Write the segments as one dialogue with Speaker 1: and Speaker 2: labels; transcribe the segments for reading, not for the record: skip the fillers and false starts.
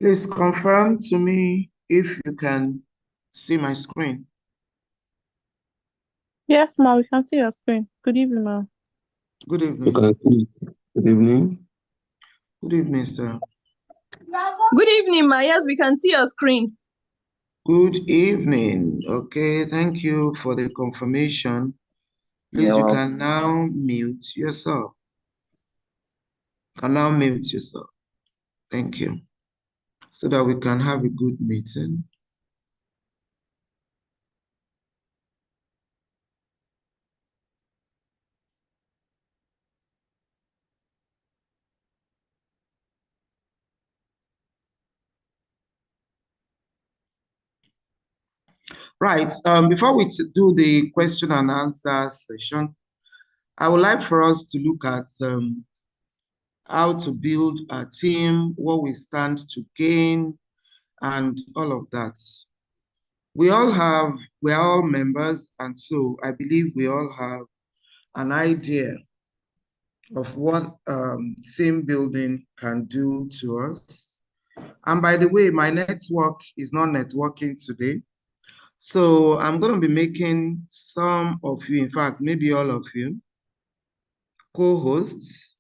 Speaker 1: Please confirm to me if you can see my screen.
Speaker 2: Yes, ma, we can see your screen. Good evening, ma.
Speaker 1: Good evening.
Speaker 3: Good evening.
Speaker 1: Good evening, sir.
Speaker 4: Good evening, ma. Yes, we can see your screen.
Speaker 1: Good evening. Okay, thank you for the confirmation. Please, you can now mute yourself. Thank you. So that we can have a good meeting. Right, before we do the question and answer session, I would like for us to look at how to build a team, what we stand to gain, and all of that. We're all members, and so I believe we all have an idea of what team building can do to us. And by the way, my network is not networking today. So I'm going to be making some of you, in fact, maybe all of you, co-hosts.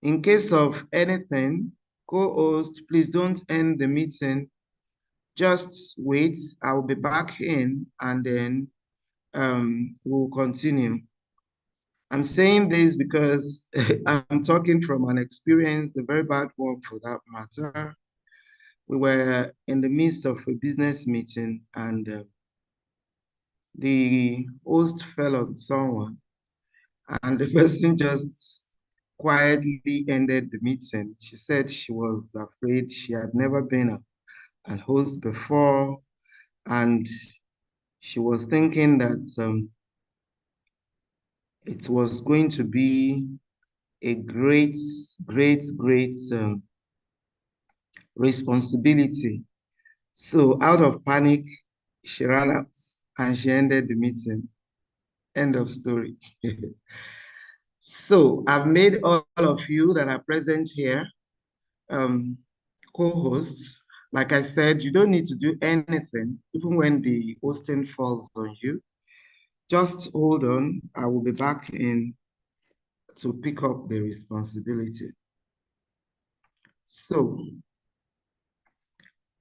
Speaker 1: In case of anything, co-host, please don't end the meeting. Just wait. I will be back in and then we'll continue. I'm saying this because I'm talking from an experience, a very bad one for that matter. We were in the midst of a business meeting and the host fell on someone and the person just quietly ended the meeting. She said she was afraid. She had never been a host before, and she was thinking that it was going to be a great responsibility. So out of panic, she ran out and she ended the meeting. End of story. So I've made all of you that are present here co-hosts. Like I said, you don't need to do anything, even when the hosting falls on you. Just hold on. I will be back in to pick up the responsibility. So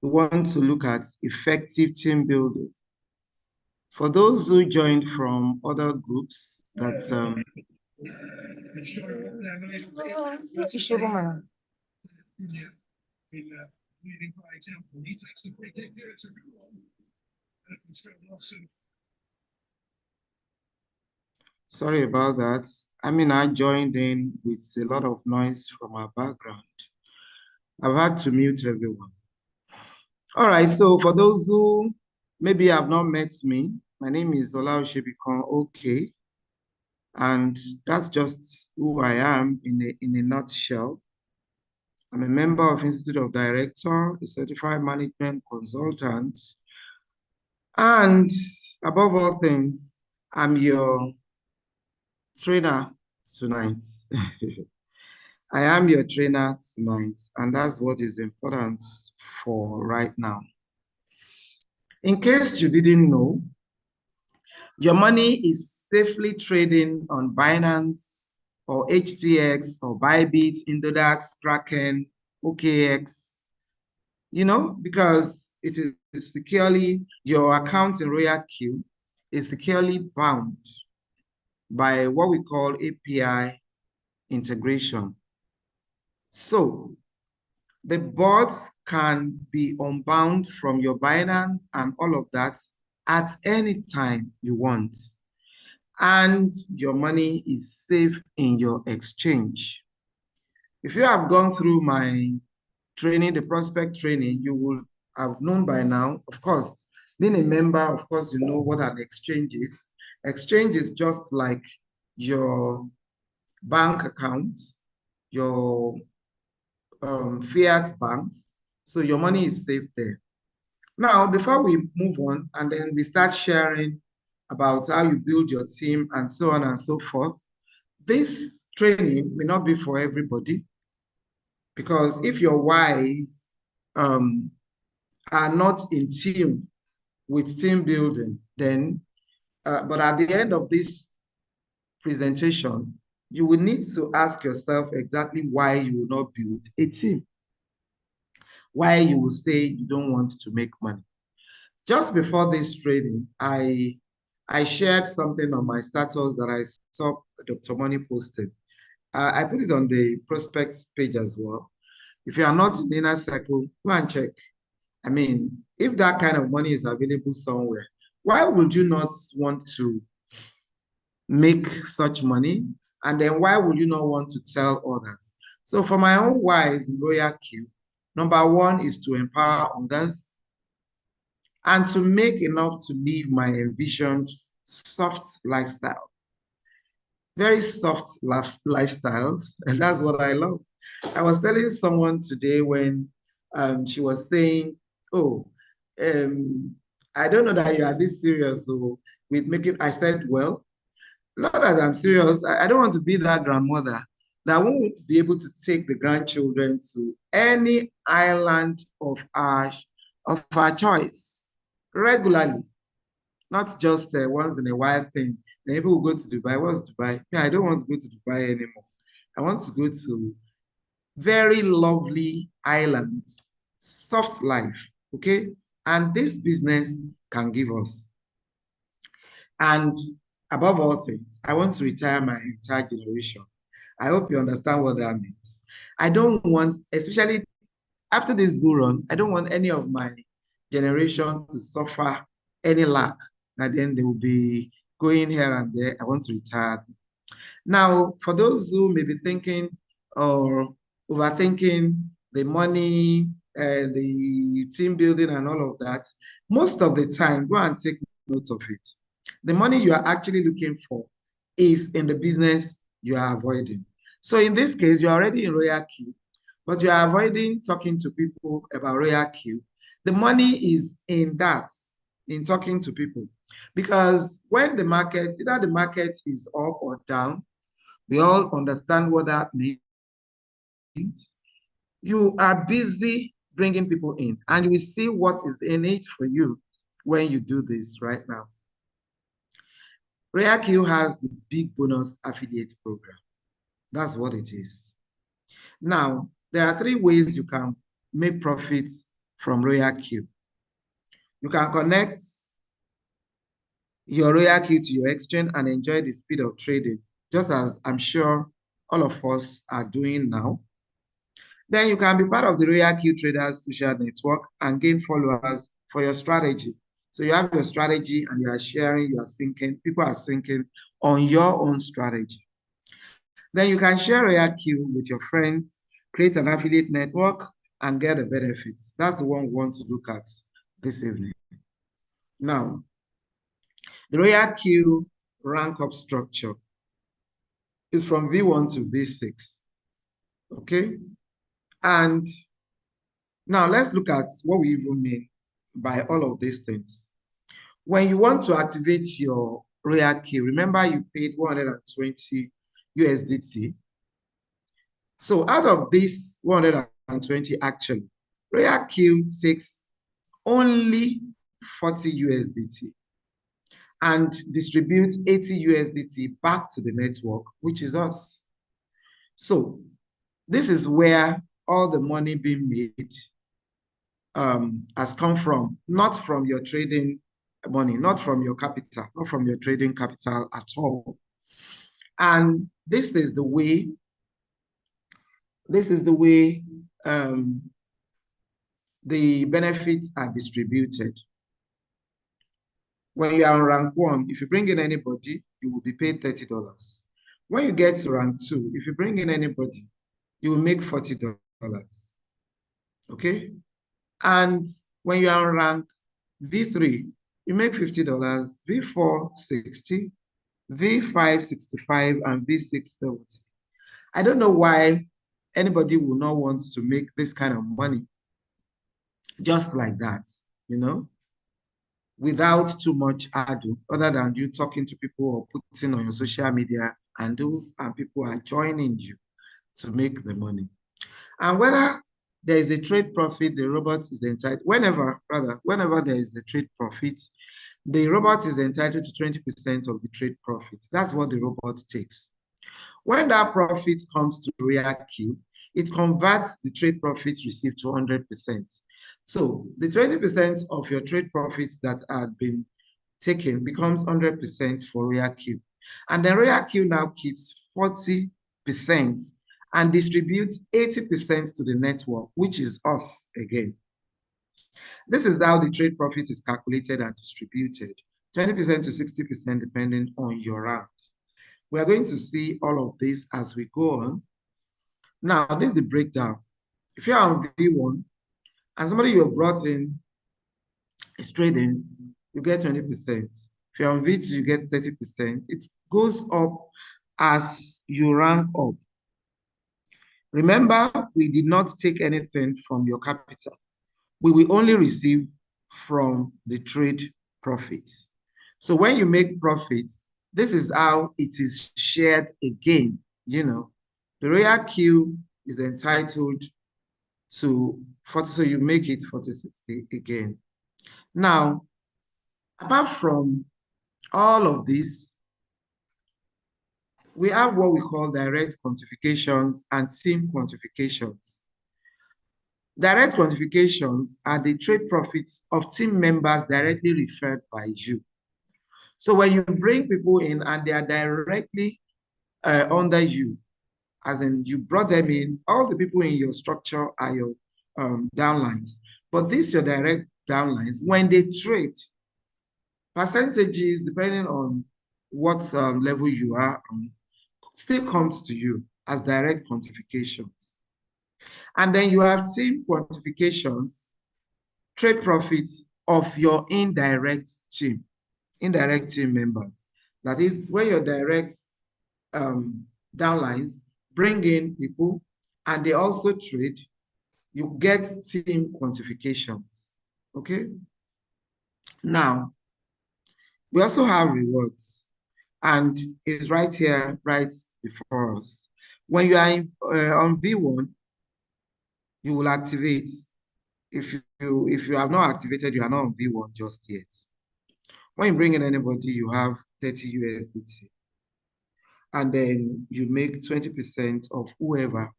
Speaker 1: we want to look at effective team building. For those who joined from other groups, that's sorry about that. I mean, I joined in with a lot of noise from our background. I've had to mute everyone. All right, so for those who maybe have not met me, my name is RoyalQ. Okay, and that's just who I am in a nutshell. I'm a member of Institute of Director, a certified management consultant, and above all things, I'm your trainer tonight. I am your trainer tonight, and that's what is important for right now. In case you didn't know, your money is safely trading on Binance or HTX or Bybit, Indodax, Kraken, OKX, because it is securely, your account in RoyalQ is securely bound by what we call API integration. So the bots can be unbound from your Binance and all of that at any time you want. And your money is safe in your exchange. If you have gone through my training, the prospect training, you will have known by now, of course, being a member, of course, you know what an exchange is. Exchange is just like your bank accounts, your fiat banks. So your money is safe there. Now, before we move on and then we start sharing about how you build your team and so on and so forth, this training may not be for everybody, because if your whys are not in tune with team building, then, but at the end of this presentation, you will need to ask yourself exactly why you will not build a team, why you will say you don't want to make money. Just before this training, I shared something on my status that I saw Dr. Money posted. I put it on the prospects page as well. If you are not in the inner circle, go and check. I mean, if that kind of money is available somewhere, why would you not want to make such money? And then why would you not want to tell others? So for my own whys in RoyalQ, number one is to empower others and to make enough to live my envisioned soft lifestyle. Very soft lifestyles, and that's what I love. I was telling someone today when she was saying, oh, I don't know that you are this serious so with making, I said, well, not that I'm serious. I don't want to be that grandmother that won't be able to take the grandchildren to any island of our choice regularly, not just once in a while thing. Then people will go to Dubai. What's Dubai? Yeah, I don't want to go to Dubai anymore. I want to go to very lovely islands, soft life, okay? And this business can give us. And above all things, I want to retire my entire generation. I hope you understand what that means. I don't want, especially after this bull run, I don't want any of my generation to suffer any lack. And then they will be going here and there. I want to retire. Now, for those who may be thinking or overthinking the money, the team building and all of that, most of the time, go and take note of it. The money you are actually looking for is in the business you are avoiding. So in this case, you're already in RoyalQ, but you are avoiding talking to people about RoyalQ. The money is in that, in talking to people. Because when the market, either the market is up or down, we all understand what that means. You are busy bringing people in, and you will see what is in it for you when you do this right now. RoyalQ has the big bonus affiliate program. That's what it is. Now, there are three ways you can make profits from RoyalQ. You can connect your RoyalQ to your exchange and enjoy the speed of trading, just as I'm sure all of us are doing now. Then you can be part of the RoyalQ Traders social network and gain followers for your strategy. So you have your strategy and you are sharing, you are syncing, people are syncing on your own strategy. Then you can share RoyalQ with your friends, create an affiliate network, and get the benefits. That's the one we want to look at this evening. Now, the RoyalQ rank up structure is from V1 to V6, okay? And now let's look at what we even mean by all of these things. When you want to activate your RoyalQ, remember you paid 120 USDT. So out of this 120 actually, RoyalQ takes only 40 USDT and distributes 80 USDT back to the network, which is us. So this is where all the money being made has come from, not from your trading money, not from your capital, not from your trading capital at all. And this is the way the benefits are distributed. When you are on rank 1, if you bring in anybody, you will be paid $30. When you get to rank 2, if you bring in anybody, you will make $40. Okay? And when you are on rank V3, you make $50, V4, 60, V565 and V670. I don't know why anybody will not want to make this kind of money just like that, you know, without too much ado, other than you talking to people or putting on your social media handles, and people are joining you to make the money. And whether there is a trade profit, the robot is entitled, whenever there is a trade profit, the robot is entitled to 20% of the trade profit. That's what the robot takes. When that profit comes to RoyalQ, it converts the trade profits received to 100%. So the 20% of your trade profits that had been taken becomes 100% for RoyalQ. And then RoyalQ now keeps 40% and distributes 80% to the network, which is us again. This is how the trade profit is calculated and distributed, 20% to 60% depending on your rank. We are going to see all of this as we go on. Now, this is the breakdown. If you are on V1 and somebody you have brought in is trading, you get 20%. If you're on V2, you get 30%. It goes up as you rank up. Remember, we did not take anything from your capital. We will only receive from the trade profits. So when you make profits, this is how it is shared again. You know, the RoyalQ is entitled to 40, so you make it 40/60 again. Now, apart from all of this, we have what we call direct quantifications and team quantifications. Direct quantifications are the trade profits of team members directly referred by you. So when you bring people in and they are directly under you, as in you brought them in, all the people in your structure are your downlines. But these are your direct downlines. When they trade, percentages, depending on what level you are on, still comes to you as direct quantifications. And then you have team quantifications, trade profits of your indirect team members. That is when your direct downlines bring in people and they also trade, you get team quantifications, okay? Now, we also have rewards, and it's right here, right before us. When you are on V1, you will activate. If you have not activated, you are not on V1 just yet. When you bring in anybody, you have 30 USDT. And then you make 20% of whoever,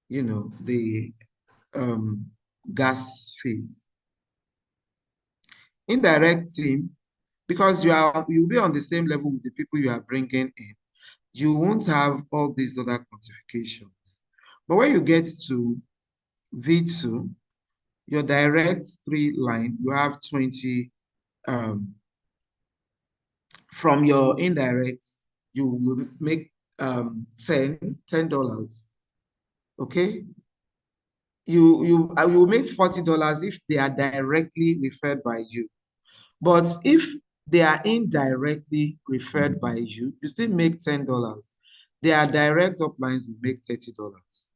Speaker 1: you know, the gas fees. Indirect team, because you'll be on the same level with the people you are bringing in, you won't have all these other quantifications. But when you get to V2, your direct 3 line, you have 20. From your indirect, you will make $10. Okay, you will make $40 if they are directly referred by you. But if they are indirectly referred by you, you still make $10. Their direct uplines will make $30.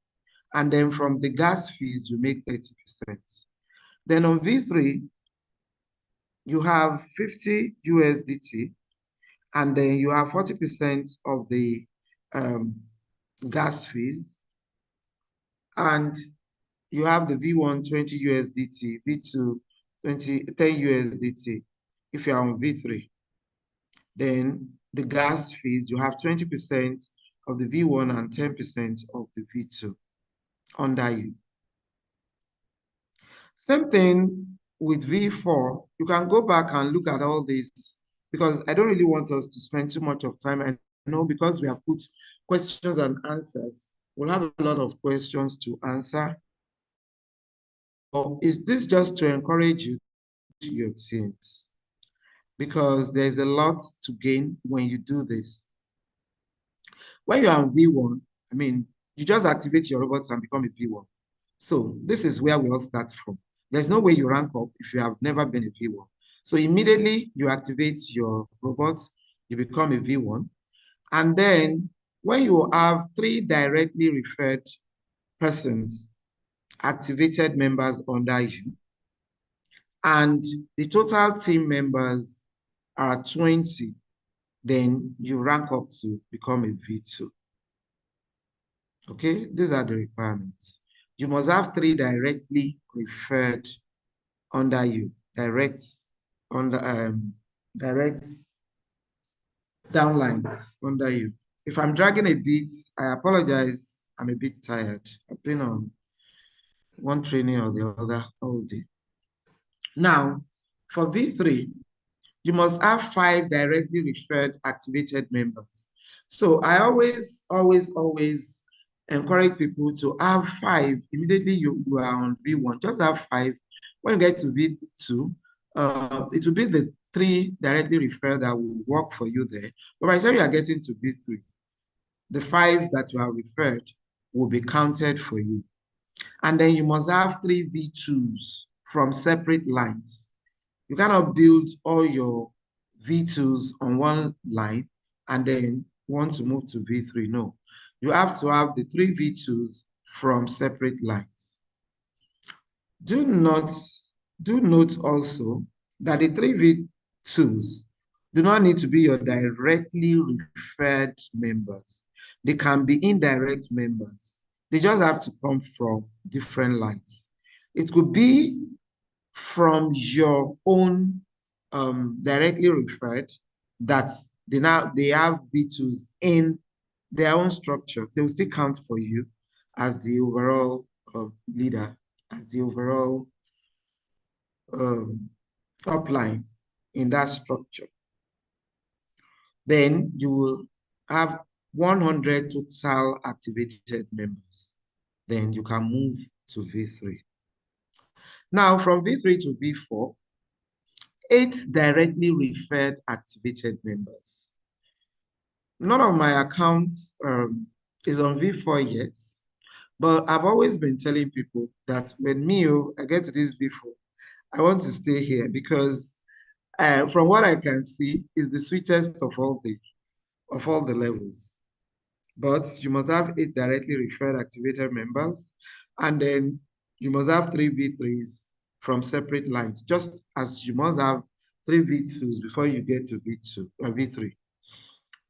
Speaker 1: And then from the gas fees, you make 30%. Then on V3, you have 50 USDT, and then you have 40% of the gas fees, and you have the V1 20 USDT, V2 10 USDT. If you're on V3, then the gas fees, you have 20% of the V1 and 10% of the V2 under you. Same thing with V4. You can go back and look at all this, because I don't really want us to spend too much of time. I know because we have put questions and answers, we'll have a lot of questions to answer. Or is this just to encourage you to your teams? Because there's a lot to gain when you do this. When you're on V1, I mean, you just activate your robots and become a V1. So this is where we all start from. There's no way you rank up if you have never been a V1. So immediately you activate your robots, you become a V1. And then when you have 3 directly referred persons, activated members under you, and the total team members are 20, then you rank up to become a V2. Okay, these are the requirements. You must have 3 directly referred under you, direct downlines under you. If I'm dragging a bit, I apologize. I'm a bit tired. I've been on one training or the other all day. Now, for V3, you must have 5 directly referred activated members. So I always encourage people to have 5. Immediately you are on V1, just have 5. When you get to V2, it will be the 3 directly referred that will work for you there. But by the time you are getting to V3, the 5 that you are referred will be counted for you. And then you must have 3 V2s from separate lines. You cannot build all your V2s on one line and then want to move to V3. No, you have to have the 3 V2s from separate lines. Do note also that the 3 V2s do not need to be your directly referred members. They can be indirect members. They just have to come from different lines. It could be from your own directly referred that they have V2s in their own structure. They will still count for you as the overall leader, as the overall upline in that structure. Then you will have 100 total activated members. Then you can move to V3. Now, from V3 to V4, 8 directly referred activated members. None of my accounts is on V4 yet, but I've always been telling people that when I get to this V4, I want to stay here because from what I can see, is the sweetest of all the levels. But you must have 8 directly referred activated members, and then you must have 3 V3s from separate lines, just as you must have 3 V2s before you get to V2 or V3.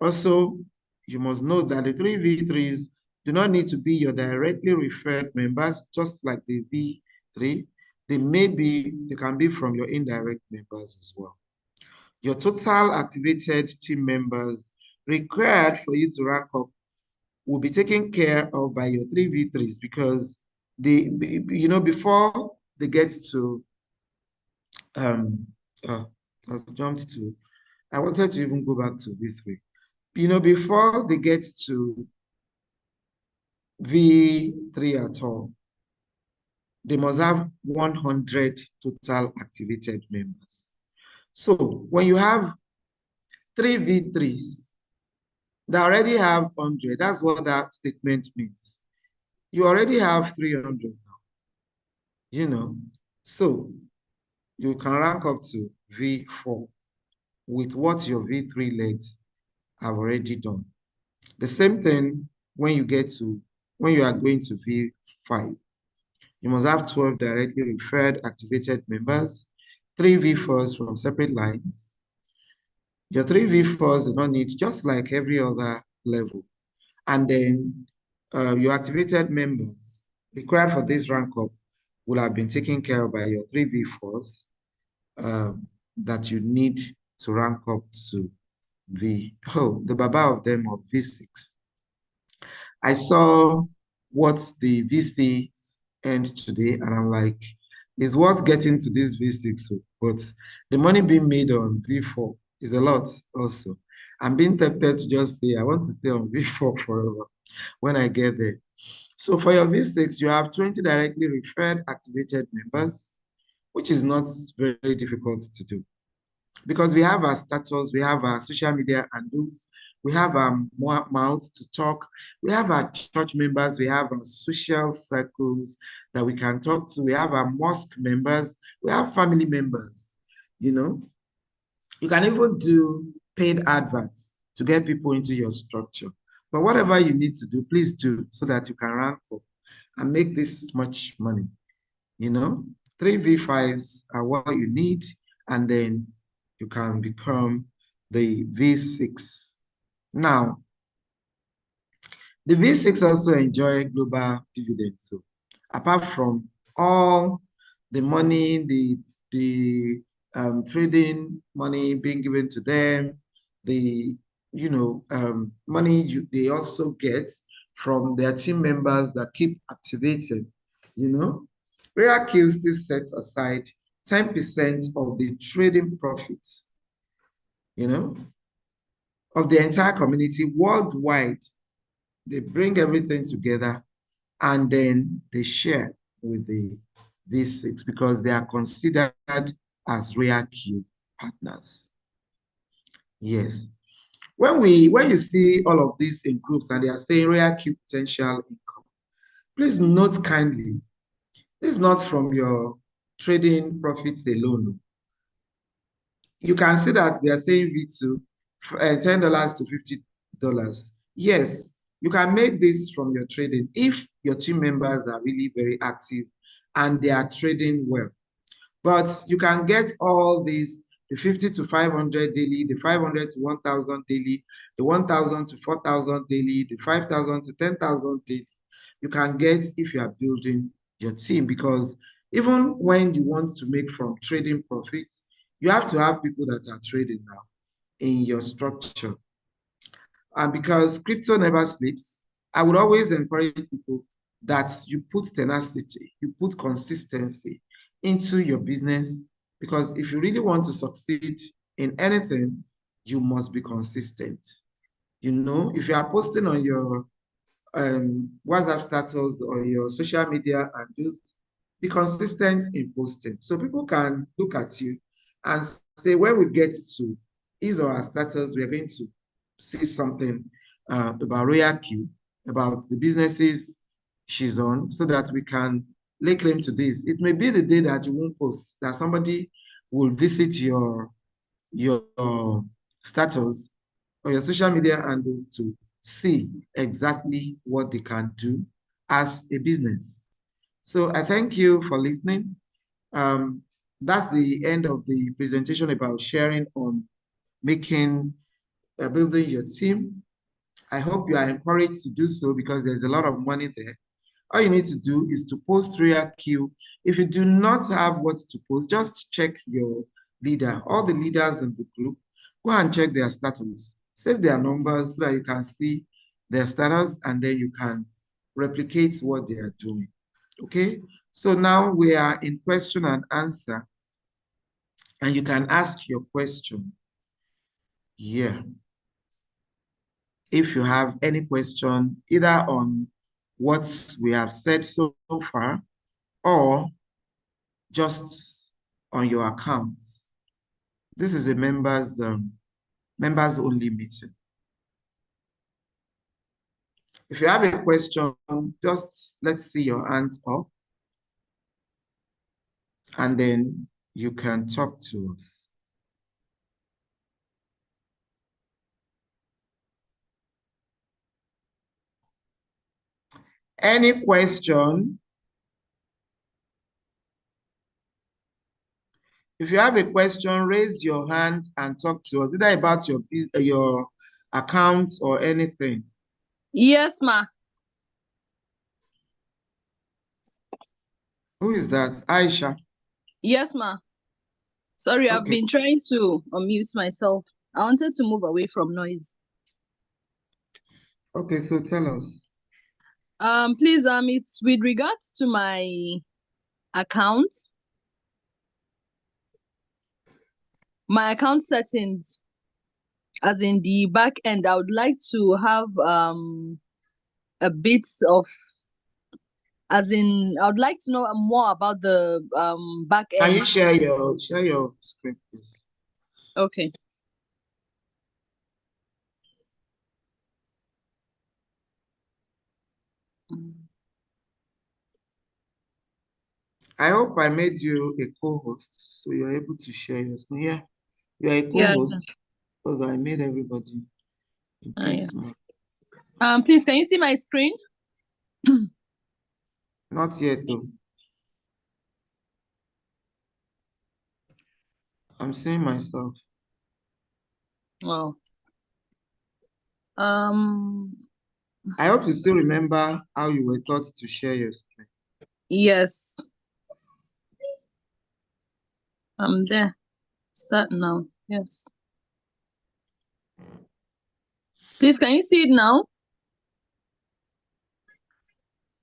Speaker 1: Also, you must note that the 3 V3s do not need to be your directly referred members, just like the V3. They can be from your indirect members as well. Your total activated team members required for you to rank up will be taken care of by your 3 V3s because before they get to I wanted to even go back to V3. Before they get to V3 at all, they must have 100 total activated members. So when you have 3 V3s that already have 100, that's what that statement means. You already have 300 now, so you can rank up to V4 with what your V3 legs have already done. The same thing when you are going to V5. You must have 12 directly referred activated members, 3 V4s from separate lines. Your 3 V4s do not need, just like every other level. And then your activated members required for this rank up will have been taken care of by your 3 V4s that you need to rank up to the baba of them of V6. I saw what the V6 ends today, and I'm like, it's worth getting to this V6, but the money being made on V4 is a lot also. I'm being tempted to just say, I want to stay on V4 forever when I get there. So for your V6, you have 20 directly referred activated members, which is not very difficult to do. Because we have our status, we have our social media handles, we have our mouth to talk, we have our church members, we have our social circles that we can talk to, we have our mosque members, we have family members, You can even do paid adverts to get people into your structure. But whatever you need to do, please do so that you can rank up and make this much money. You know, 3 V5s are what you need, and then you can become the V6. Now, the V6 also enjoy global dividends. So apart from all the money, the trading money being given to them, the money they also get from their team members that keep activated. RoyalQ still sets aside 10% of the trading profits, of the entire community worldwide. They bring everything together and then they share with the V6 because they are considered as RoyalQ partners. Yes. When you see all of this in groups and they are saying RoyalQ potential income, please note kindly, this is not from your trading profits alone. You can see that they are saying V2, $10 to $50. Yes, you can make this from your trading if your team members are really very active and they are trading well. But you can get all these, the 50 to 500 daily, the 500 to 1,000 daily, the 1,000 to 4,000 daily, the 5,000 to 10,000 daily. You can get if you are building your team, because even when you want to make from trading profits, you have to have people that are trading now in your structure. And because crypto never sleeps, I would always encourage people that you put tenacity, you put consistency into your business, because if you really want to succeed in anything, you must be consistent. If you are posting on your WhatsApp status or your social media and just be consistent in posting. So people can look at you and say, when we get to his or her status, we are going to see something about RoyalQ, about the businesses she's on, so that we can lay claim to this. It may be the day that you won't post, that somebody will visit your status or your social media handles to see exactly what they can do as a business. So I thank you for listening. That's the end of the presentation about sharing on building your team. I hope you are encouraged to do so because there's a lot of money there. All you need to do is to post RoyalQ. If you do not have what to post, just check your leader. All the leaders in the group, go and check their status. Save their numbers so that you can see their status and then you can replicate what they are doing. Okay? So now we are in question and answer, and you can ask your question here. If you have any question, either on what we have said so far, or just on your account. This is a members only meeting. If you have a question, just let's see your hand up, and then you can talk to us. Any question? If you have a question, raise your hand and talk to us, either about your account or anything.
Speaker 4: Yes, ma.
Speaker 1: Who is that? Aisha?
Speaker 4: Yes, ma. Sorry, I've been trying to unmute myself. I wanted to move away from noise.
Speaker 1: Okay, so tell us.
Speaker 4: Please, it's with regards to my account. My account settings, as in the back end, I would like to have a bit of, as in, I would like to know more about the back
Speaker 1: Can
Speaker 4: end.
Speaker 1: you share your screen, please?
Speaker 4: Okay.
Speaker 1: I hope I made you a co-host, so you're able to share your screen. Yeah, you're a co-host because I made everybody
Speaker 4: Ah, yeah.
Speaker 1: This month.
Speaker 4: Please, can you see my screen?
Speaker 1: Not yet though. I'm seeing myself.
Speaker 4: Wow.
Speaker 1: I hope you still remember how you were taught to share your screen.
Speaker 4: Yes, I'm there. Start now. Yes. Please, can you see it now?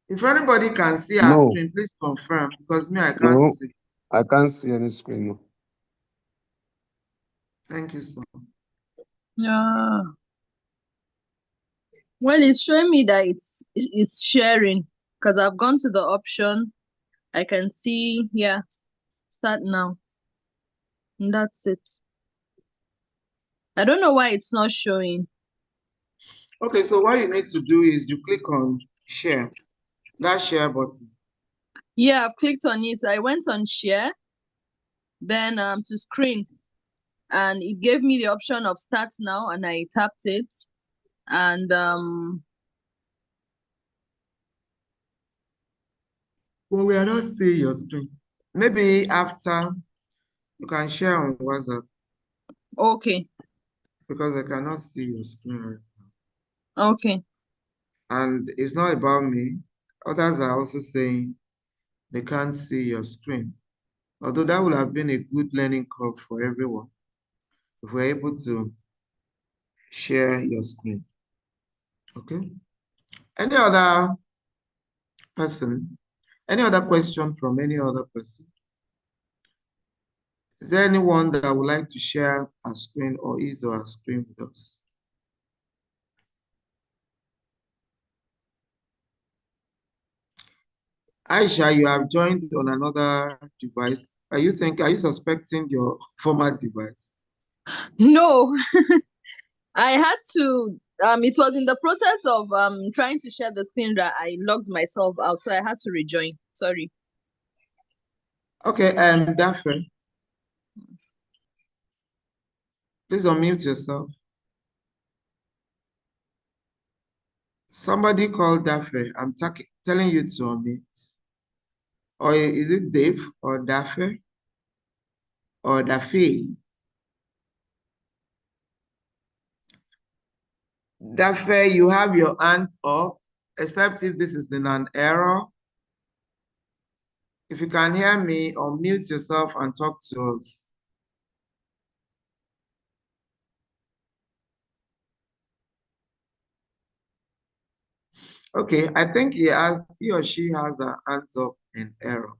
Speaker 1: If anybody can see our
Speaker 3: No,
Speaker 1: screen, please confirm because me, I can't
Speaker 3: no,
Speaker 1: see.
Speaker 3: I can't see any screen. No.
Speaker 1: Thank you, sir.
Speaker 4: Yeah. Well, it's showing me that it's sharing because I've gone to the option. I can see, yeah, start now. And that's it. I don't know why it's not showing.
Speaker 1: Okay, so what you need to do is you click on share, that share button.
Speaker 4: Yeah, I've clicked on it. I went on share, then to screen, and it gave me the option of start now, and I tapped it, and
Speaker 1: Well, we are not seeing your screen. Maybe after you can share on WhatsApp
Speaker 4: okay,
Speaker 1: because I cannot see your screen right
Speaker 4: okay.
Speaker 1: now. And it's not about me. Others are also saying they can't see your screen. Although that would have been a good learning curve for everyone if we're able to share your screen. Okay. Any other person? Any other question from any other person? Is there anyone that would like to share a screen or his or her screen with us? Aisha, you have joined on another device. Are you suspecting your former device?
Speaker 4: No, I had to. It was in the process of trying to share the screen that I logged myself out, so I had to rejoin. Sorry.
Speaker 1: Okay, Daphne, please unmute yourself. Somebody called Daphne. I'm telling you to unmute. Or is it Dave or Daphne or Daffy? Daphne, you have your hand up, except if this is in an error. If you can hear me, unmute yourself and talk to us. Okay, I think he or she has a hands up in error.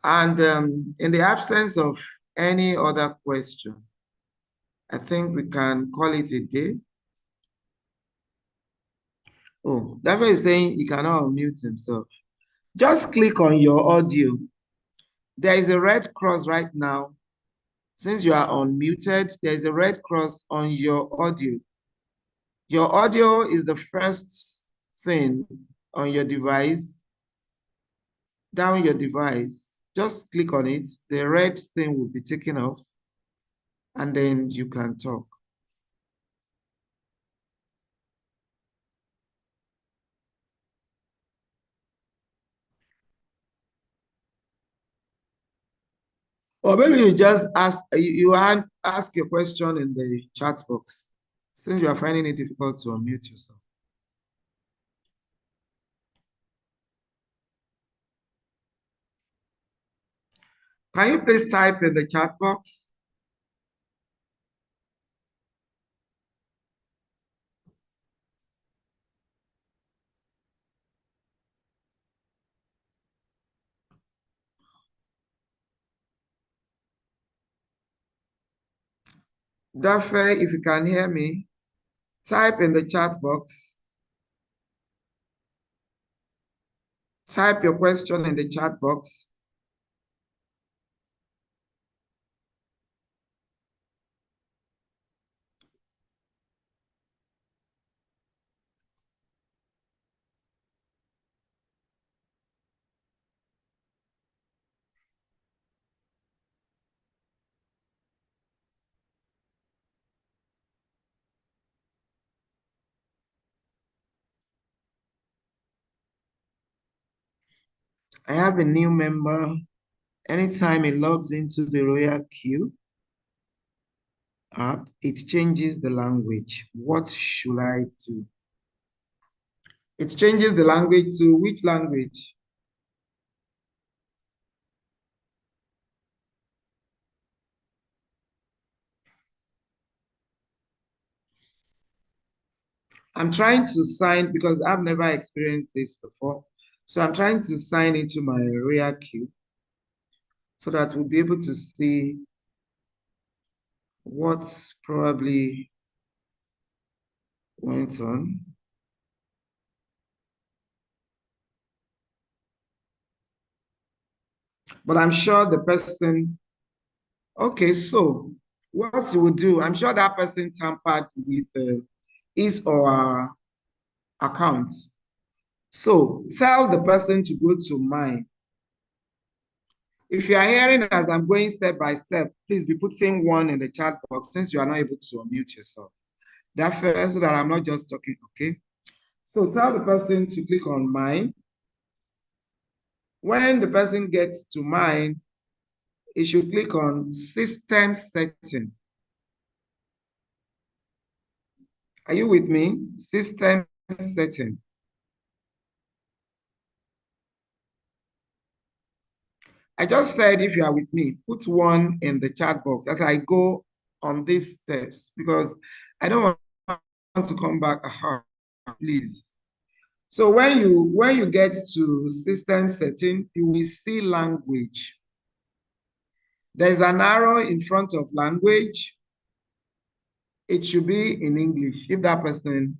Speaker 1: And in the absence of any other question, I think we can call it a day. Oh, Daphne is saying he cannot unmute himself. Just click on your audio. There is a red cross right now. Since you are unmuted, there is a red cross on your audio. Your audio is the first thing on your device, down your device. Just click on it. The red thing will be taken off, and then you can talk. Or maybe you just ask your question in the chat box, since you are finding it difficult to unmute yourself. Can you please type in the chat box? Daphne, if you can hear me, type in the chat box. Type your question in the chat box. I have a new member. Anytime it logs into the RoyalQ app, it changes the language. What should I do? It changes the language to which language? I'm trying to sign because I've never experienced this before. So I'm trying to sign into my RoyalQ so that we'll be able to see what probably went on. But I'm sure the person, okay, so what you would do, I'm sure that person tampered with his or her account. So tell the person to go to mine. If you are hearing as I'm going step by step, please be putting one in the chat box since you are not able to unmute yourself. That first, so that I'm not just talking, okay? So tell the person to click on mine. When the person gets to mine, it should click on system setting. Are you with me? System setting. I just said, if you are with me, put one in the chat box as I go on these steps because I don't want to come back, please. So when you get to system setting, you will see language. There's an arrow in front of language. It should be in English if that person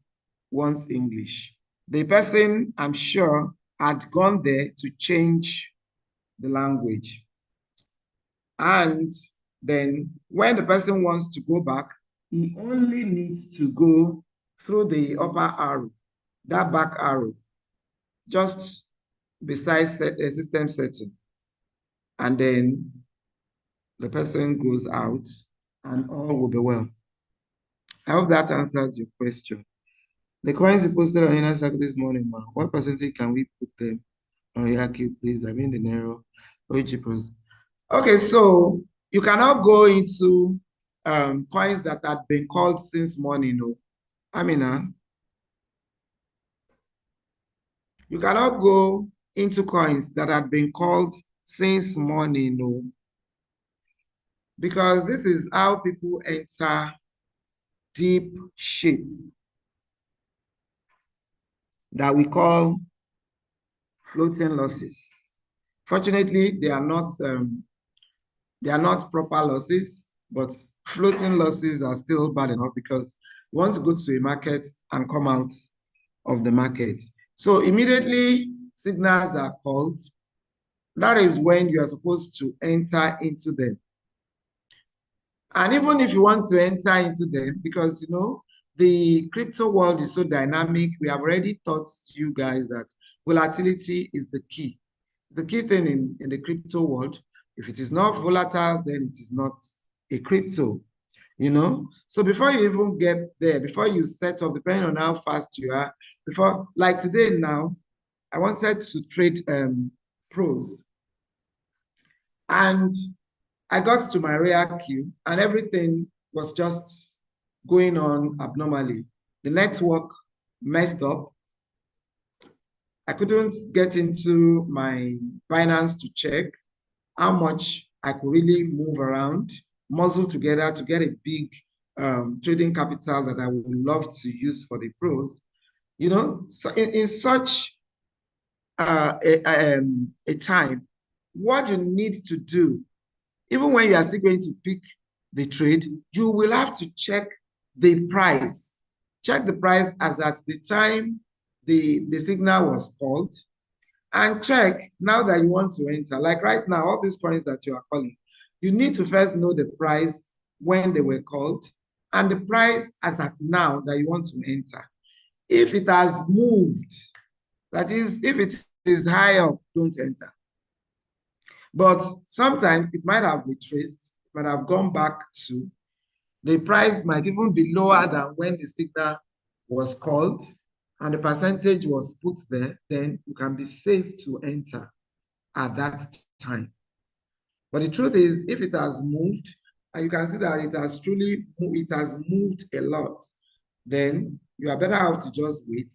Speaker 1: wants English. The person, I'm sure, had gone there to change the language. And then when the person wants to go back, he only needs to go through the upper arrow, that back arrow, just beside system setting. And then the person goes out and all will be well. I hope that answers your question. The coins you posted on Inner Circle this morning, ma, what percentage can we put them on RoyalQ, please? I mean the narrow OG. Okay, so you cannot go into coins that had been called since morning, no. Amina, you cannot go into coins that had been called since morning, no. Because this is how people enter deep shits that we call floating losses. Fortunately, they are not proper losses, but floating losses are still bad enough because you want to go to a market and come out of the market. So immediately signals are called. That is when you are supposed to enter into them. And even if you want to enter into them, because you know, the crypto world is so dynamic, we have already taught you guys that volatility is the key. The key thing in the crypto world. If it is not volatile, then it is not a crypto, you know? So before you even get there, before you set up, depending on how fast you are, before, like today now, I wanted to trade pros. And I got to my RoyalQ and everything was just going on abnormally. The network messed up. I couldn't get into my Binance to check how much I could really move around, muzzle together to get a big trading capital that I would love to use for the pros. You know, so in such a time, what you need to do, even when you are still going to pick the trade, you will have to check the price. Check the price as at the time the signal was called, and check now that you want to enter. Like right now, all these coins that you are calling, you need to first know the price when they were called and the price as at now that you want to enter. If it has moved, that is, if it is high up, don't enter. But sometimes it might have retraced, it might have gone back to, the price might even be lower than when the signal was called and the percentage was put there, then you can be safe to enter. at that time. But the truth is, if it has moved, and you can see that it has truly it has moved a lot, then you are better off to just wait,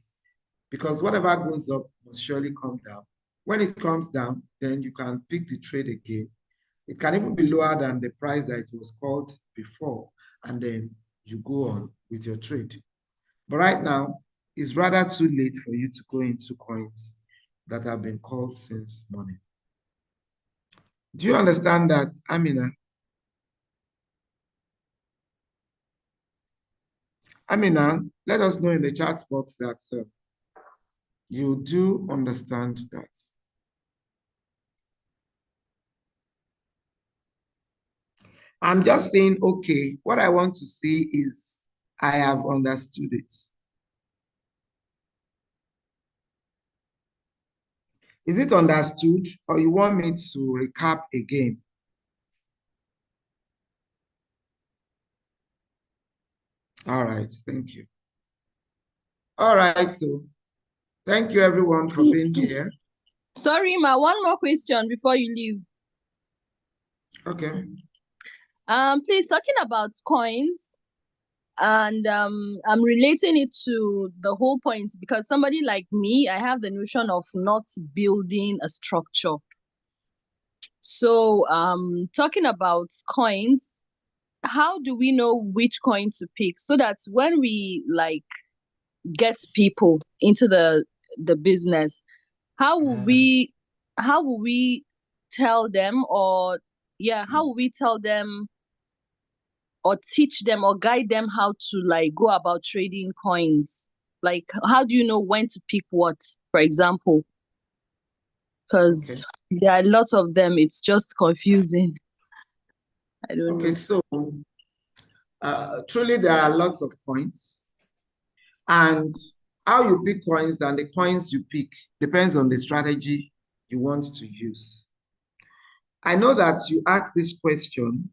Speaker 1: because whatever goes up must surely come down. When it comes down, then you can pick the trade again. It can even be lower than the price that it was called before, and then you go on with your trade. But right now, it's rather too late for you to go into coins that have been called since morning. Do you understand that, Amina? Amina, let us know in the chat box that you do understand that. I'm just saying, okay, what I want to see is I have understood it. Is it understood, or you want me to recap again? All right, thank you. All right, so thank you everyone for being here.
Speaker 4: Sorry, Ma, one more question before you leave.
Speaker 1: Okay.
Speaker 4: Please, talking about coins, and I'm relating it to the whole point, because somebody like me, I have the notion of not building a structure. So talking about coins, how do we know which coin to pick, so that when we like get people into the business, how will we tell them, or how will we tell them or teach them or guide them how to like go about trading coins? Like, how do you know when to pick what, for example? Because there are lots of them, it's just confusing. I don't know.
Speaker 1: So truly there are lots of coins, and how you pick coins and the coins you pick depends on the strategy you want to use. I know that you asked this question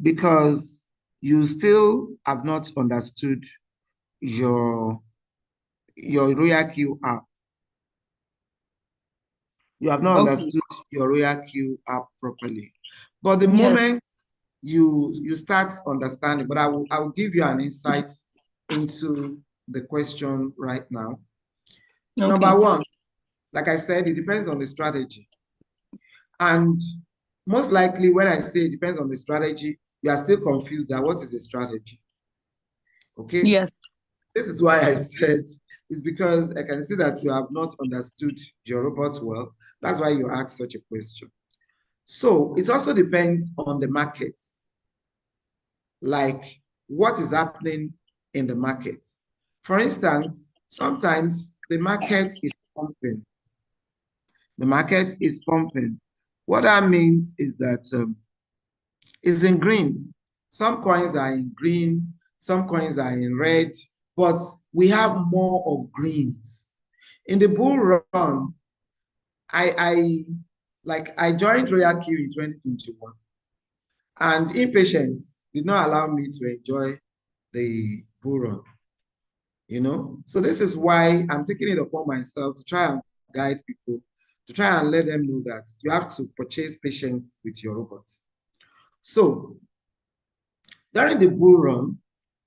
Speaker 1: because you still have not understood your RoyalQ app. You have not understood your RoyalQ app properly. But the moment you start understanding, but I will give you an insight into the question right now. Number one, like I said, it depends on the strategy. And most likely when I say it depends on the strategy, you are still confused that what is a strategy? Okay?
Speaker 4: Yes.
Speaker 1: This is why I said it's because I can see that you have not understood your robot well. That's why you ask such a question. So it also depends on the market. Like what is happening in the market. For instance, sometimes the market is pumping. The market is pumping. What that means is that it's in green. Some coins are in green, some coins are in red, but we have more of greens. In the bull run, I joined RoyalQ in 2021, and impatience did not allow me to enjoy the bull run. So this is why I'm taking it upon myself to try and guide people, to try and let them know that you have to purchase patience with your robots. So during the bull run,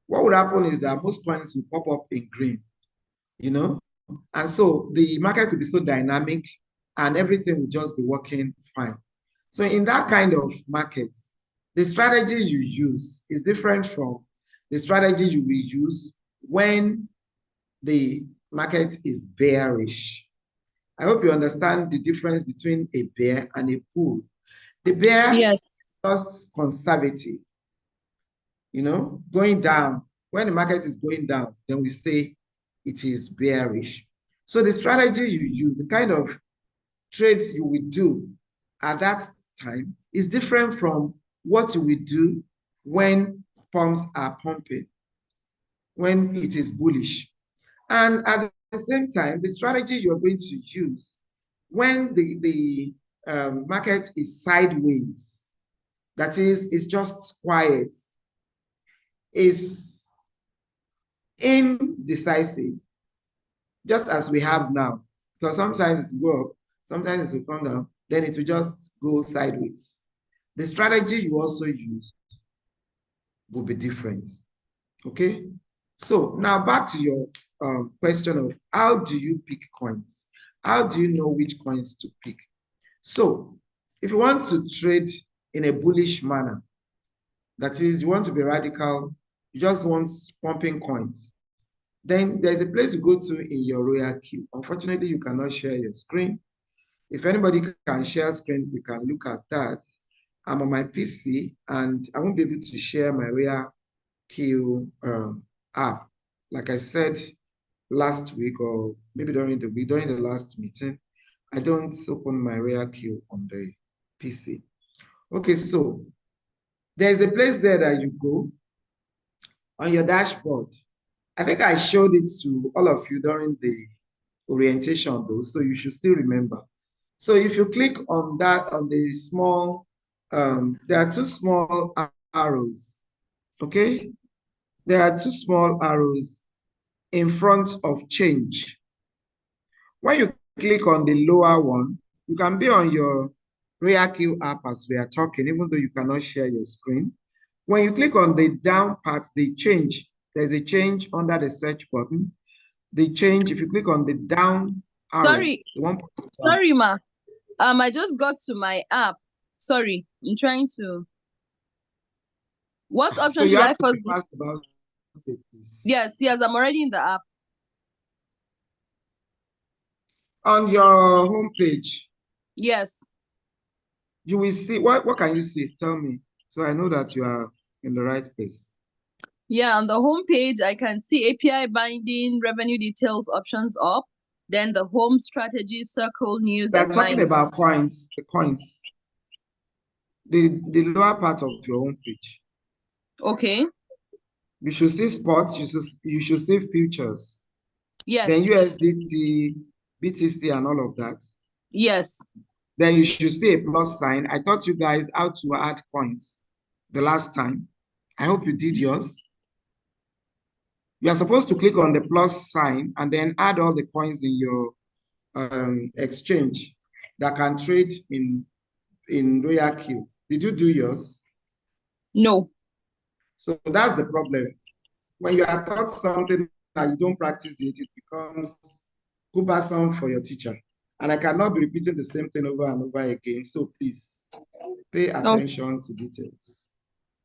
Speaker 1: what would happen is that most coins will pop up in green, and so the market will be so dynamic and everything will just be working fine. So in that kind of market, the strategy you use is different from the strategy you will use when the market is bearish. I hope you understand the difference between a bear and a bull. The bear is just conservative, going down. When the market is going down, then we say it is bearish. So the strategy you use, the kind of trade you will do at that time is different from what you will do when pumps are pumping, when it is bullish. And at the same time, the strategy you're going to use when the market is sideways, that is, it's just quiet, is indecisive, just as we have now. Because sometimes it will go up, Sometimes it will come down, then it will just go sideways. The strategy you also use will be different. Okay? So now back to your question of how do you pick coins? How do you know which coins to pick? So if you want to trade in a bullish manner, that is, you want to be radical, you just want pumping coins, then there's a place you go to in your RoyalQ. Unfortunately, you cannot share your screen. If anybody can share screen, we can look at that. I'm on my PC and I won't be able to share my RoyalQ app. Like I said last week, or maybe during the last meeting, I don't open my RoyalQ on the PC. Okay, so there's a place there that you go on your dashboard. I think I showed it to all of you during the orientation though, so you should still remember. So if you click on that, on the small, there are two small arrows, okay? There are two small arrows in front of change. When you click on the lower one, you can be on your RoyalQ app as we are talking, even though you cannot share your screen. When you click on the down part, the change, there's a change under the search button. The change, if you click on the down arrow,
Speaker 4: Sorry, sorry, ma. I just got to my app. Sorry, I'm trying to. What option
Speaker 1: so you
Speaker 4: should I
Speaker 1: have to
Speaker 4: first
Speaker 1: be
Speaker 4: do?
Speaker 1: fast about it, please.
Speaker 4: Yes, I'm already in the app.
Speaker 1: On your homepage,
Speaker 4: Yes.
Speaker 1: you will see, what can you see? Tell me, so I know that you are in the right place.
Speaker 4: Yeah, on the home page, I can see API binding, revenue details options up. Then the home strategy, circle, news,
Speaker 1: We are
Speaker 4: and
Speaker 1: talking
Speaker 4: mine.
Speaker 1: about coins, the coins, the lower part of your homepage.
Speaker 4: Okay.
Speaker 1: You should see spots, you should see futures.
Speaker 4: Yes.
Speaker 1: Then USDT, BTC, and all of that.
Speaker 4: Yes.
Speaker 1: Then you should see a plus sign. I taught you guys how to add coins the last time. I hope you did yours. You are supposed to click on the plus sign and then add all the coins in your exchange that can trade in RoyalQ. Did you do yours?
Speaker 4: No.
Speaker 1: So that's the problem. When you are taught something and you don't practice it, it becomes cumbersome for your teacher. And I cannot be repeating the same thing over and over again. So please pay attention to details.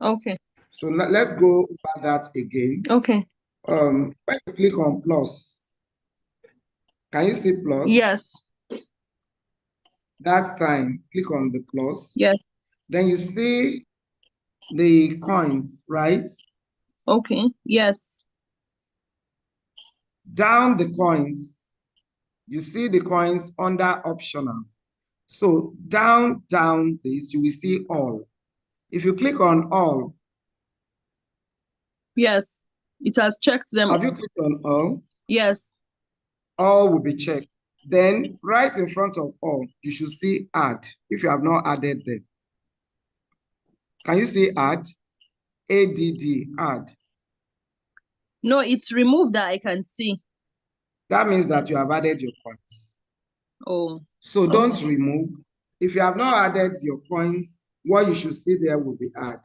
Speaker 4: Okay.
Speaker 1: So let's go over that again.
Speaker 4: Okay.
Speaker 1: When you click on plus, can you see plus?
Speaker 4: Yes.
Speaker 1: That sign, click on the plus.
Speaker 4: Yes.
Speaker 1: Then you see the coins, right?
Speaker 4: Okay. Yes.
Speaker 1: Down the coins, you see the coins under optional. So down this, you will see all. If you click on all.
Speaker 4: Yes. It has checked them.
Speaker 1: Have you clicked on all?
Speaker 4: Yes.
Speaker 1: All will be checked. Then right in front of all, you should see add, if you have not added them. Can you see add? ADD, add.
Speaker 4: No, it's removed that I can see.
Speaker 1: That means that you have added your coins.
Speaker 4: Oh.
Speaker 1: So don't remove. If you have not added your coins, what you should see there will be add.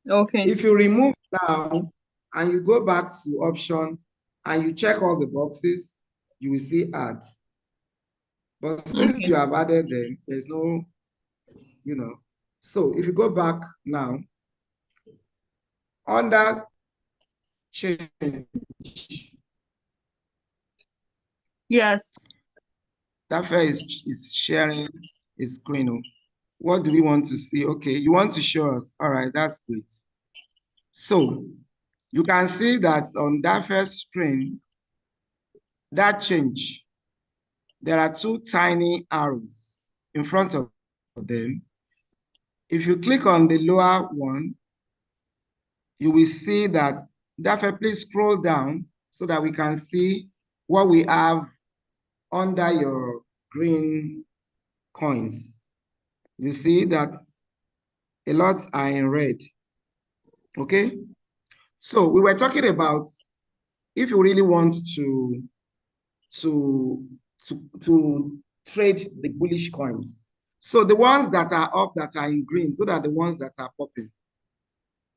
Speaker 4: Okay.
Speaker 1: If you remove now and you go back to option and you check all the boxes, you will see add. But since you have added them, there's no, So if you go back now, under change.
Speaker 4: Yes.
Speaker 1: Dafa is sharing his screen. What do we want to see? Okay, you want to show us. All right, that's great. So you can see that on that first screen, that change, there are two tiny arrows in front of them. If you click on the lower one, you will see that, Dafa, please scroll down so that we can see what we have under your green coins. You see that a lot are in red. Okay, so we were talking about if you really want to trade the bullish coins. So the ones that are up, that are in green, those are the ones that are popping.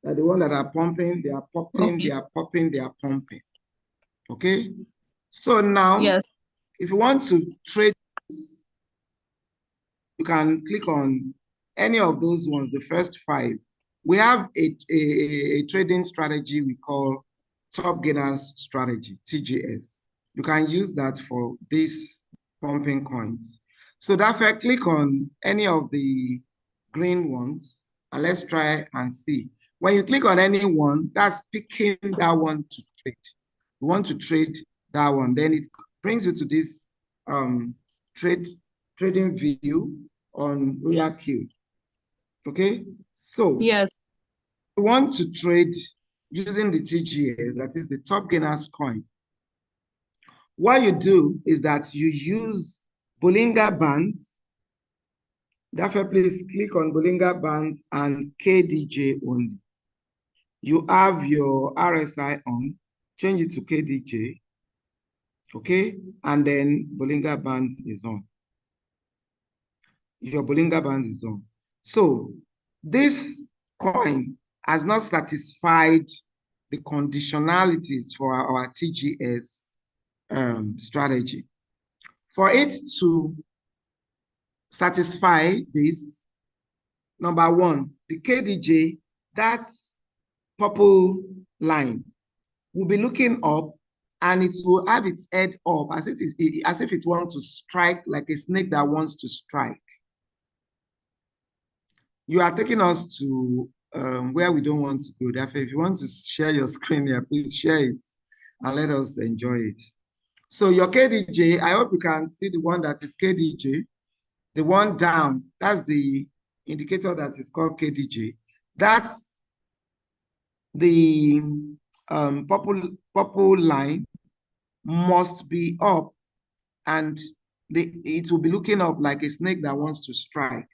Speaker 1: They're the ones that are pumping, they are popping,
Speaker 4: Okay.
Speaker 1: they are popping, they are pumping. Okay? So now,
Speaker 4: Yes.
Speaker 1: if you want to trade, you can click on any of those ones, the first 5. We have a trading strategy we call top gainers strategy, TGS. You can use that for these pumping coins. So therefore, click on any of the green ones and let's try and see. When you click on any one, that's picking that one to trade. You want to trade that one, then it brings you to this trading view on RoyalQ. Okay, so
Speaker 4: Yes.
Speaker 1: you want to trade using the TGS, that is the top gainers coin. What you do is that you use Bollinger Bands. Therefore, please click on Bollinger Bands and KDJ only. You have your RSI on, change it to KDJ, okay? And then Bollinger Bands is on. Your Bollinger Bands is on. So this coin has not satisfied the conditionalities for our TGS strategy. For it to satisfy this, number one, the KDJ, that's purple line, will be looking up and it will have its head up as if it wants to strike, like a snake that wants to strike. You are taking us to where we don't want to go. Therefore, if you want to share your screen here, please share it and let us enjoy it. So your KDJ, I hope you can see the one that is KDJ. The one down, that's the indicator that is called KDJ. That's the purple line must be up and it will be looking up like a snake that wants to strike.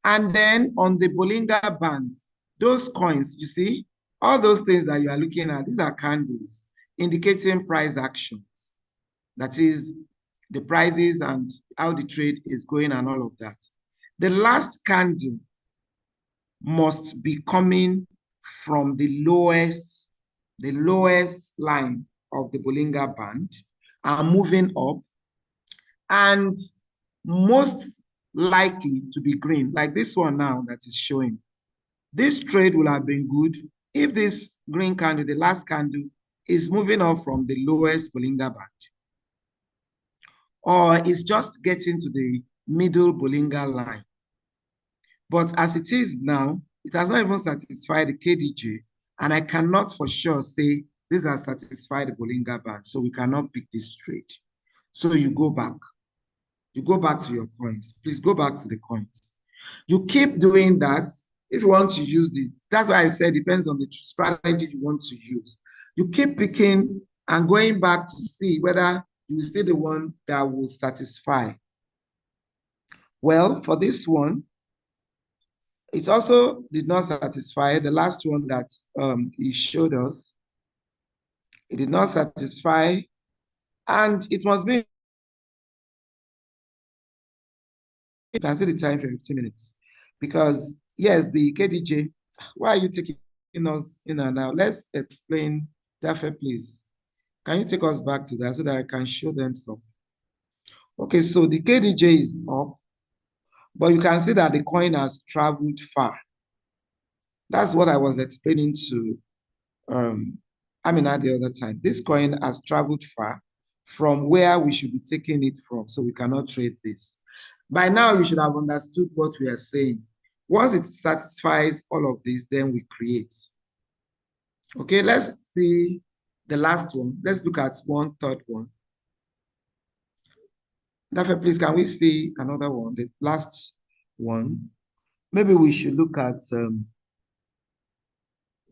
Speaker 1: And then on the Bollinger Bands, those coins, you see, all those things that you are looking at, these are candles indicating price actions. That is the prices and how the trade is going and all of that. The last candle must be coming from the lowest line of the Bollinger Band and moving up, and most likely to be green, like this one now that is showing. This trade will have been good if this green candle, the last candle, is moving up from the lowest Bollinger Band, or is just getting to the middle Bollinger line. But as it is now, it has not even satisfied the KDJ, and I cannot for sure say this has satisfied the Bollinger Band, so we cannot pick this trade. So you go back. You go back to your coins. Please go back to the coins. You keep doing that. If you want to use this, that's why I said depends on the strategy you want to use. You keep picking and going back to see whether you will see the one that will satisfy. Well, for this one, it also did not satisfy. The last one that he showed us, it did not satisfy, and it must be, you can see the time for 15 minutes. Because yes, the KDJ, why are you taking us in and out? Let's explain that, please. Can you take us back to that so that I can show them something? Okay, so the KDJ is up, but you can see that the coin has traveled far. That's what I was explaining to Amina the other time. This coin has traveled far from where we should be taking it from, so we cannot trade this. By now, you should have understood what we are saying. Once it satisfies all of this, then we create. Okay, let's see the last one. Let's look at one third one. Therefore, please, can we see another one, the last one? Maybe we should look at,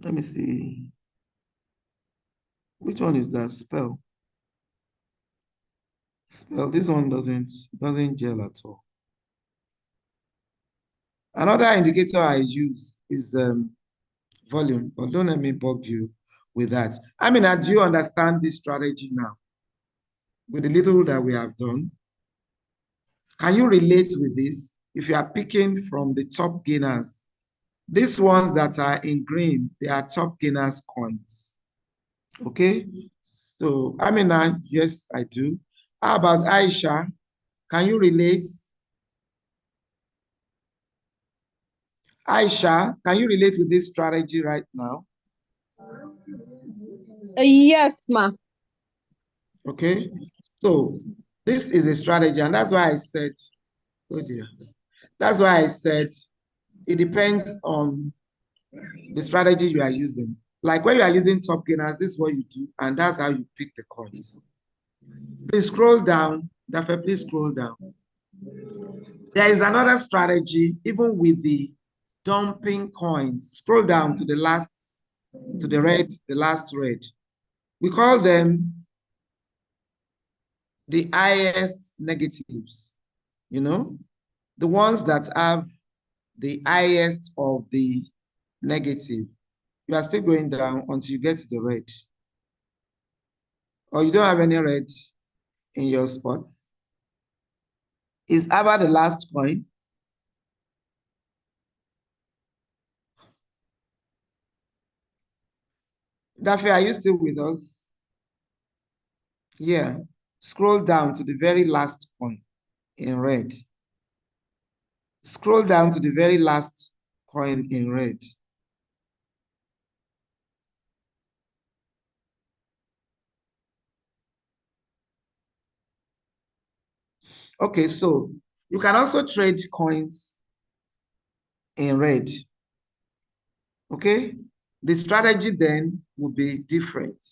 Speaker 1: let me see. Which one is that? Spell. Spell, this one doesn't gel at all. Another indicator I use is volume, but don't let me bug you with that. I mean, do you understand this strategy now? With the little that we have done? Can you relate with this? If you are picking from the top gainers, these ones that are in green, they are top gainers coins. Okay, so Amina, yes, I do. How about Aisha? Can you relate? Aisha, can you relate with this strategy right now?
Speaker 4: Yes, ma.
Speaker 1: Okay, so this is a strategy, and that's why I said, oh dear, that's why I said it depends on the strategy you are using. Like when you are using top gainers, this is what you do, and that's how you pick the coins. Please scroll down. Daphne, please scroll down. There is another strategy, even with the dumping coins. Scroll down to the last, to the red, the last red. We call them the highest negatives, you know, the ones that have the highest of the negative. You are still going down until you get to the red. Or you don't have any red in your spots. Is Abba the last coin? Daffy, are you still with us? Yeah. Scroll down to the very last coin in red. Scroll down to the very last coin in red. Okay, so you can also trade coins in red. Okay, the strategy then will be different.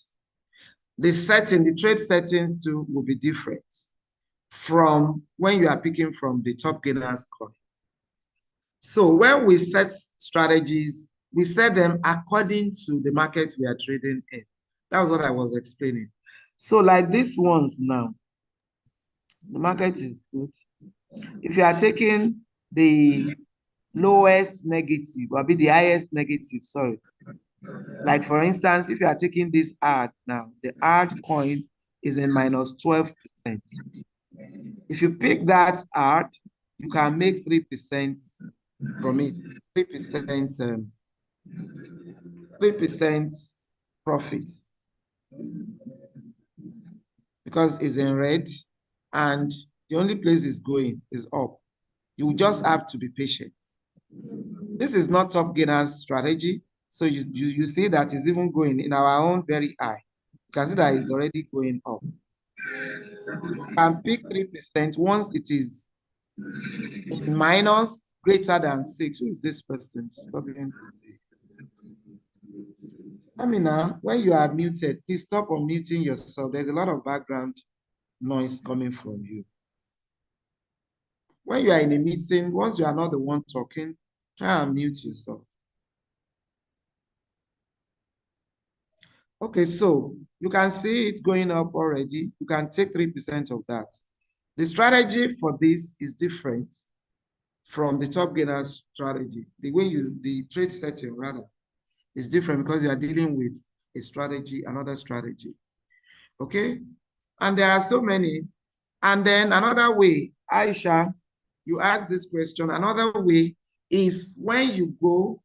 Speaker 1: The trade settings too will be different from when you are picking from the top gainers coin. So when we set strategies, we set them according to the market we are trading in. That was what I was explaining. So like these ones now, the market is good. If you are taking the lowest negative, or be the highest negative, sorry. Like for instance, if you are taking this ARD now, the ARD coin is in minus 12%. If you pick that ARD, you can make 3% from it, 3%, 3% profit because it's in red and the only place it's going is up. You just have to be patient. This is not top gainers strategy. So you see that it's even going in our own very high. You can see that it's already going up. You can pick 3% once it is in minus greater than 6. Who is this person disturbing? Amina, when you are muted, please stop unmuting yourself. There's a lot of background noise coming from you. When you are in a meeting, once you are not the one talking, try and mute yourself. Okay, so you can see it's going up already. You can take 3% of that. The strategy for this is different from the top gainer strategy. The trade setting rather, is different because you are dealing with a strategy, another strategy. Okay? And there are so many. And then another way, Aisha, you asked this question. Another way is when you go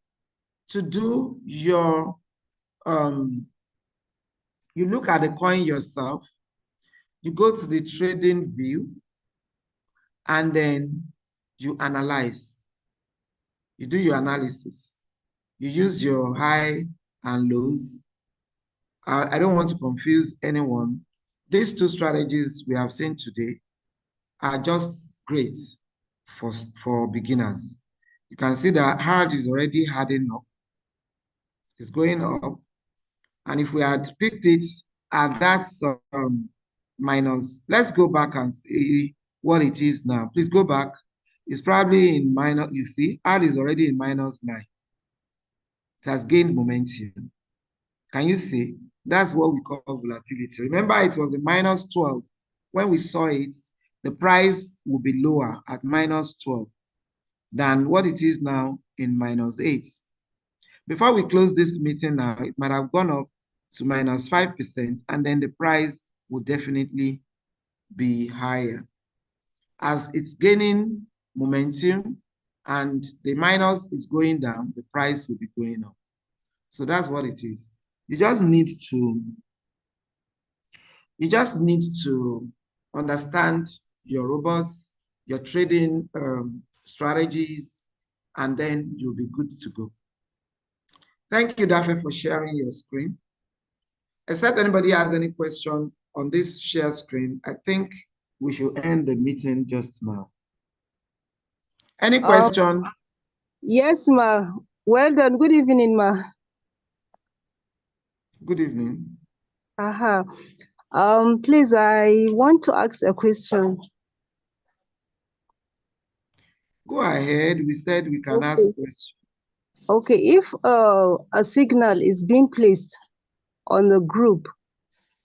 Speaker 1: to do your, you look at the coin yourself, you go to the trading view, and then you analyze. You do your analysis. You use your high and lows. I don't want to confuse anyone. These two strategies we have seen today are just great for beginners. You can see that hard is already hardening up. It's going up. And if we had picked it at that minus, let's go back and see what it is now. Please go back. It's probably in minus, you see, hard is already in minus 9. It has gained momentum. Can you see? That's what we call volatility. Remember, it was a minus 12. When we saw it, the price will be lower at minus 12 than what it is now in minus 8. Before we close this meeting now, it might have gone up to minus 5%, and then the price will definitely be higher. As it's gaining momentum and the minus is going down, the price will be going up. So that's what it is. You just need to understand your robots, your trading strategies, and then you'll be good to go. Thank you, Daphne, for sharing your screen. Except anybody has any question on this share screen, I think we should end the meeting just now. Any question?
Speaker 5: Yes, ma. Well done. Good evening, ma.
Speaker 1: Good evening.
Speaker 5: Please, I want to ask a question.
Speaker 1: Go ahead. We said we can ask questions.
Speaker 5: Okay, if a signal is being placed on the group,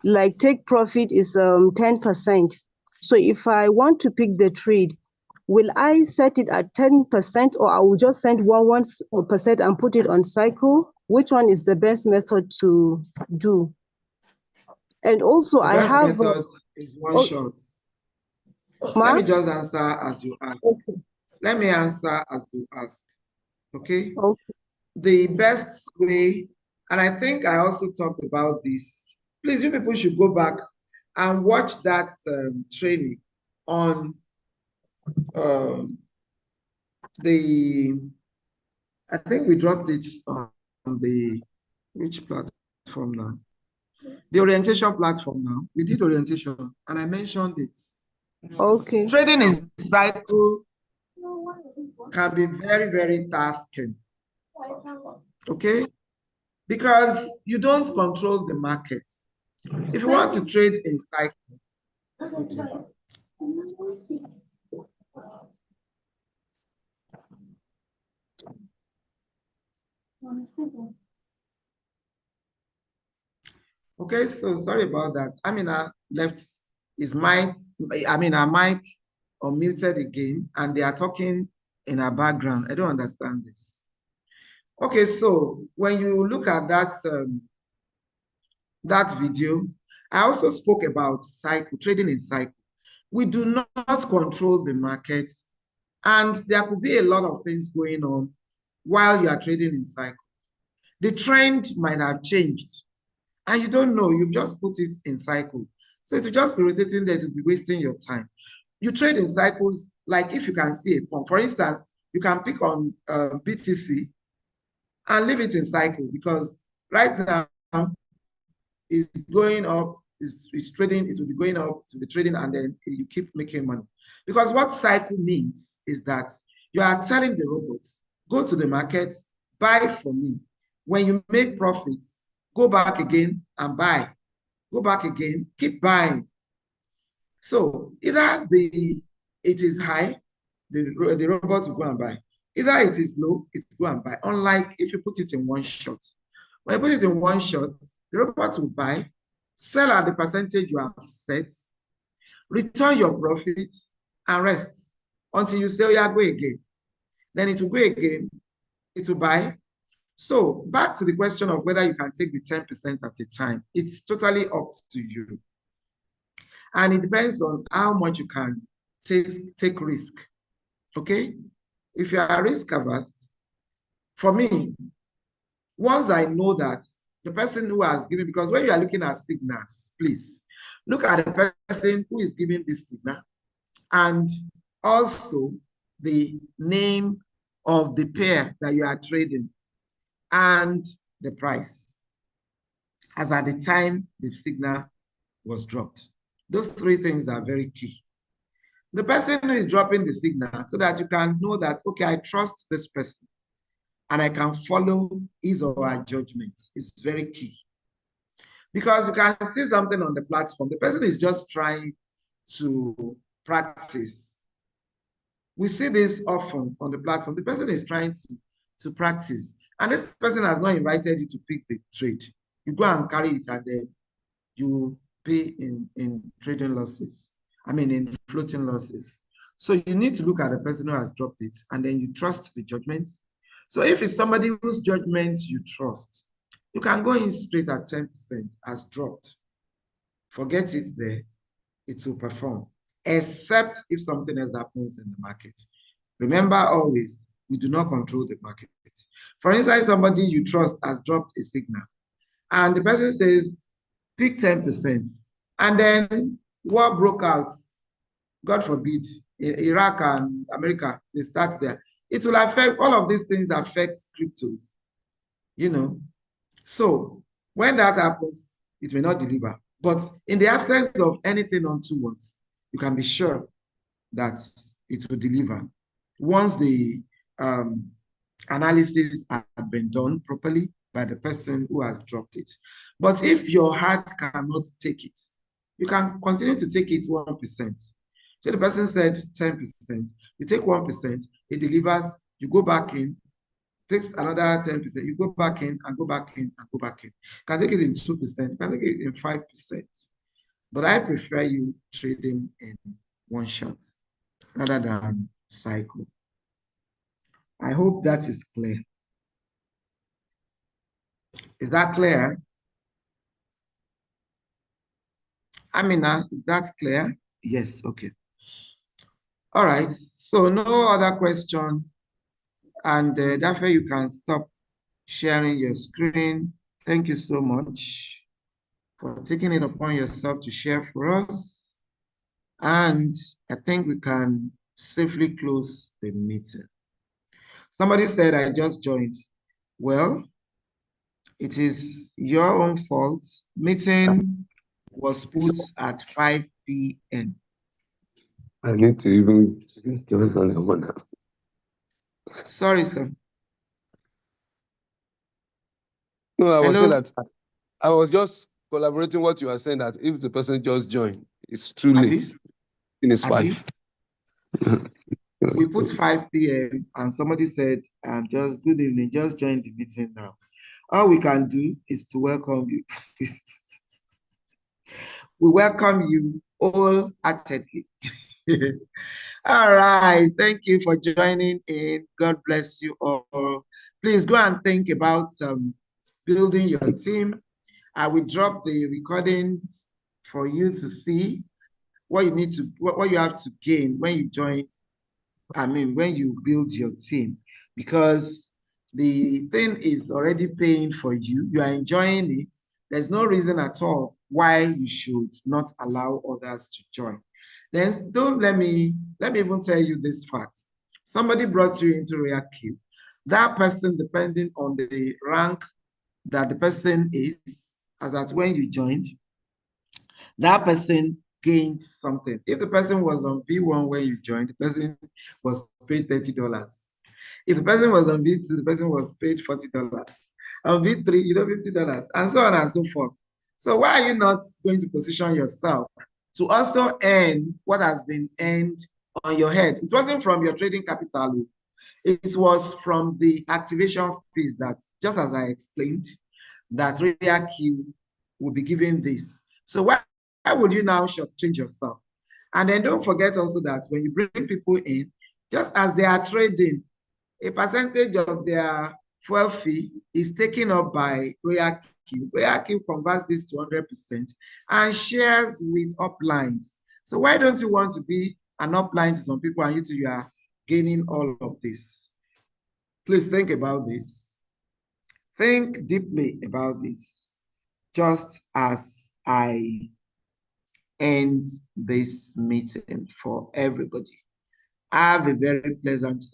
Speaker 5: like take profit is 10%. So if I want to pick the trade, will I set it at 10% or I will just send 1% and put it on cycle? Which one is the best method to do? And also
Speaker 1: The best method is one shot. Let me just answer as you ask.
Speaker 5: Okay.
Speaker 1: Let me answer as you ask. Okay?
Speaker 5: Okay.
Speaker 1: The best way, and I think I also talked about this. Please, you people should go back and watch that training on I think we dropped it on the, which platform now? The orientation platform now. We did orientation and I mentioned it.
Speaker 5: Okay.
Speaker 1: Trading in cycle can be very, very tasking. Okay? Because you don't control the market. If you want to trade in cycle, okay, so sorry about that. Amina left his mic, her mic unmuted again, and they are talking in her background. I don't understand this. Okay, so when you look at that, that video, I also spoke about cycle, trading in cycle. We do not control the market, and there could be a lot of things going on while you are trading in cycle. The trend might have changed, and you don't know, you've just put it in cycle. So it will just be rotating there, to be wasting your time. You trade in cycles, like if you can see a pump. For instance, you can pick on BTC and leave it in cycle, because right now it's going up, it's trading, it will be going up to be trading, and then you keep making money. Because what cycle means is that you are telling the robots, go to the market, buy from me. When you make profits, go back again and buy. Go back again, keep buying. So either it is high, the robot will go and buy. Either it is low, it will go and buy. Unlike if you put it in one shot. When you put it in one shot, the robot will buy, sell at the percentage you have set, return your profit, and rest until you say, oh yeah, go again. Then it will go again, it will buy. So back to the question of whether you can take the 10% at a time, it's totally up to you. And it depends on how much you can take risk, okay? If you are risk averse, for me, once I know that the person who has given, because when you are looking at signals, please look at the person who is giving this signal and also the name of the pair that you are trading and the price as at the time the signal was dropped. Those three things are very key. The person who is dropping the signal, so that you can know that, okay, I trust this person and I can follow his or her judgment, is very key. Because you can see something on the platform, the person is just trying to practice. We see this often on the platform. The person is trying to practice, and this person has not invited you to pick the trade. You go and carry it, and then you pay in trading losses. In floating losses. So you need to look at the person who has dropped it, and then you trust the judgment. So if it's somebody whose judgment you trust, you can go in straight at 10% as dropped. Forget it there, it will perform. except if something else happens in the market. Remember always, we do not control the market. For instance, somebody you trust has dropped a signal, and the person says, pick 10%, and then war broke out, God forbid, in Iraq and America, they start there. It will affect, all of these things affect cryptos, you know. So when that happens, it may not deliver. But in the absence of anything untoward, you can be sure that it will deliver. Once the analysis had been done properly by the person who has dropped it. But if your heart cannot take it, you can continue to take it 1%. So the person said 10%, you take 1%, it delivers, you go back in, takes another 10%, you go back in and go back in and go back in. You can take it in 2%, you can take it in 5%. But I prefer you trading in one shot rather than cycle. I hope that is clear. Is that clear? Amina, is that clear? Yes, okay. All right, so no other question. And therefore you can stop sharing your screen. Thank you so much for taking it upon yourself to share for us. And I think we can safely close the meeting. Somebody said, I just joined. Well, it is your own fault. Meeting was put at 5 p.m.
Speaker 3: I need to even join on the one.
Speaker 1: Sorry, sir.
Speaker 3: No, I was saying
Speaker 1: Hello?
Speaker 3: that I was just collaborating what you are saying, that if the person just joined, it's too
Speaker 1: Abi?
Speaker 3: late. It is
Speaker 1: Abi?
Speaker 3: 5.
Speaker 1: We put 5 p.m. and somebody said, just good evening, just join the meeting now. All we can do is to welcome you. We welcome you wholeheartedly. All right, thank you for joining in. God bless you all. Please go and think about building your team. I will drop the recordings for you to see what you need to, what you have to gain when you join. I mean, when you build your team, because the thing is already paying for you. You are enjoying it. There's no reason at all why you should not allow others to join. Then let me even tell you this fact. Somebody brought you into RoyalQ. That person, depending on the rank that the person is, as at when you joined, that person gained something. If the person was on V1 when you joined, the person was paid $30. If the person was on V2, the person was paid $40. On V3, $50, and so on and so forth. So why are you not going to position yourself to also earn what has been earned on your head? It wasn't from your trading capital. It was from the activation fees that, just as I explained, that RoyalQ will be giving this. So why would you now shortchange yourself? And then don't forget also that when you bring people in, just as they are trading, a percentage of their fuel fee is taken up by RoyalQ. RoyalQ converts this to 100% and shares with uplines. So why don't you want to be an upline to some people and you are gaining all of this? Please think about this. Think deeply about this, just as I end this meeting for everybody. Have a very pleasant evening.